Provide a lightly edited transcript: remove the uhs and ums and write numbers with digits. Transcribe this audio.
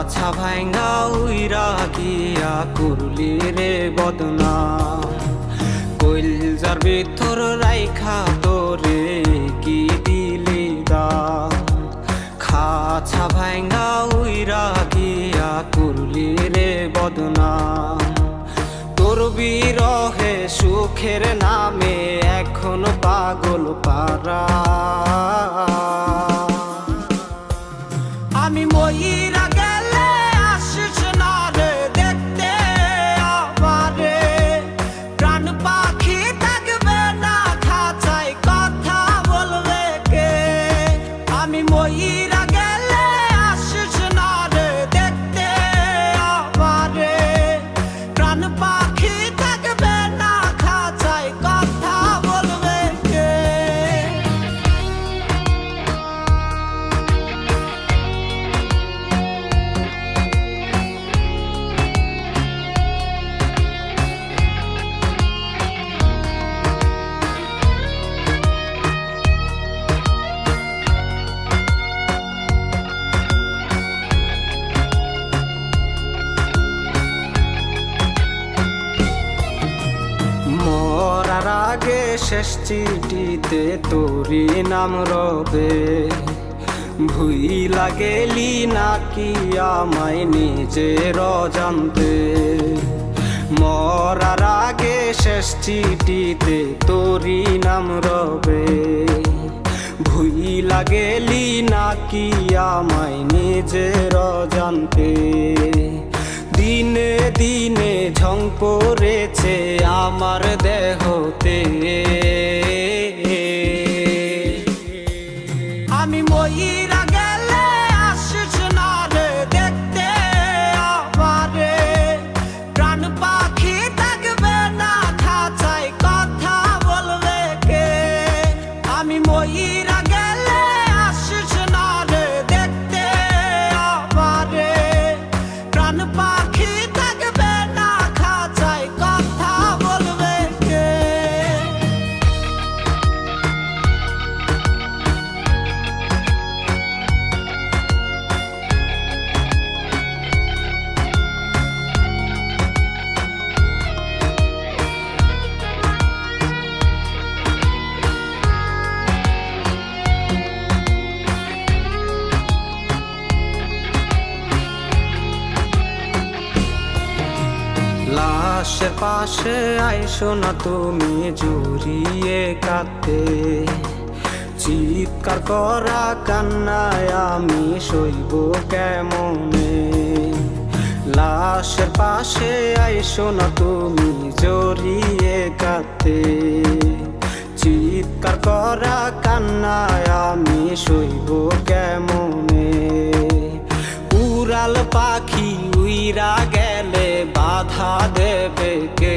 খাছা ভাঙ্গা উইরা গিয়া করলি রে বদনাম কইল যার ভিতর রাইখা তোরে কি দিলি দাম খাছা ভাঙ্গা উইরা গিয়া করলি রে বদনাম তোর বিরহে সুখের নামে এখন পাগল পারা আমি মইরা গেলে আসিস না রে দেখতে আমারে প্রাণ পাখি থাকবে না খাঁচায় কথা বলবে কে আমি মইরা গেলে আসিস না রে দেখতে আমারে প্রাণ পাখি থাকবে না খাঁচায় কথা বলবে কে মরার আগে শেষ চিঠিতে তোরি নাম রবে ভুইলা গেলি নাকি আমায় নিজের অজান্তে মরার আগে শেষ চিঠিতে তোরি নাম রবে ভুইলা গেলি নাকি আমায় নিজের অজান্তে দিনে দিনে ঝং পড়েছে আমার দেহতে আমি মইরা গেলে আসিস না রে দেখতে আমারে প্রাণ পাখি থাকবে না খাঁচায় কথা বলবে কে আমি মইরা গেলে আসিস না রে দেখতে আমারে প্রাণ পাখি থাকবে না খাঁচায় কথা বলবে কে লাশের পাশে আইসো না তুমি জড়িয়ে কাঁদতে চিৎকার করা কান্নায় আমি সইব কেমনে লাশের পাশে আইসো না তুমি জড়িয়ে কাঁদতে চিৎকার করা কান্নায় আমি সইব কেমনে উড়াল পাখি উইরা গেলে বাধা দেবে কে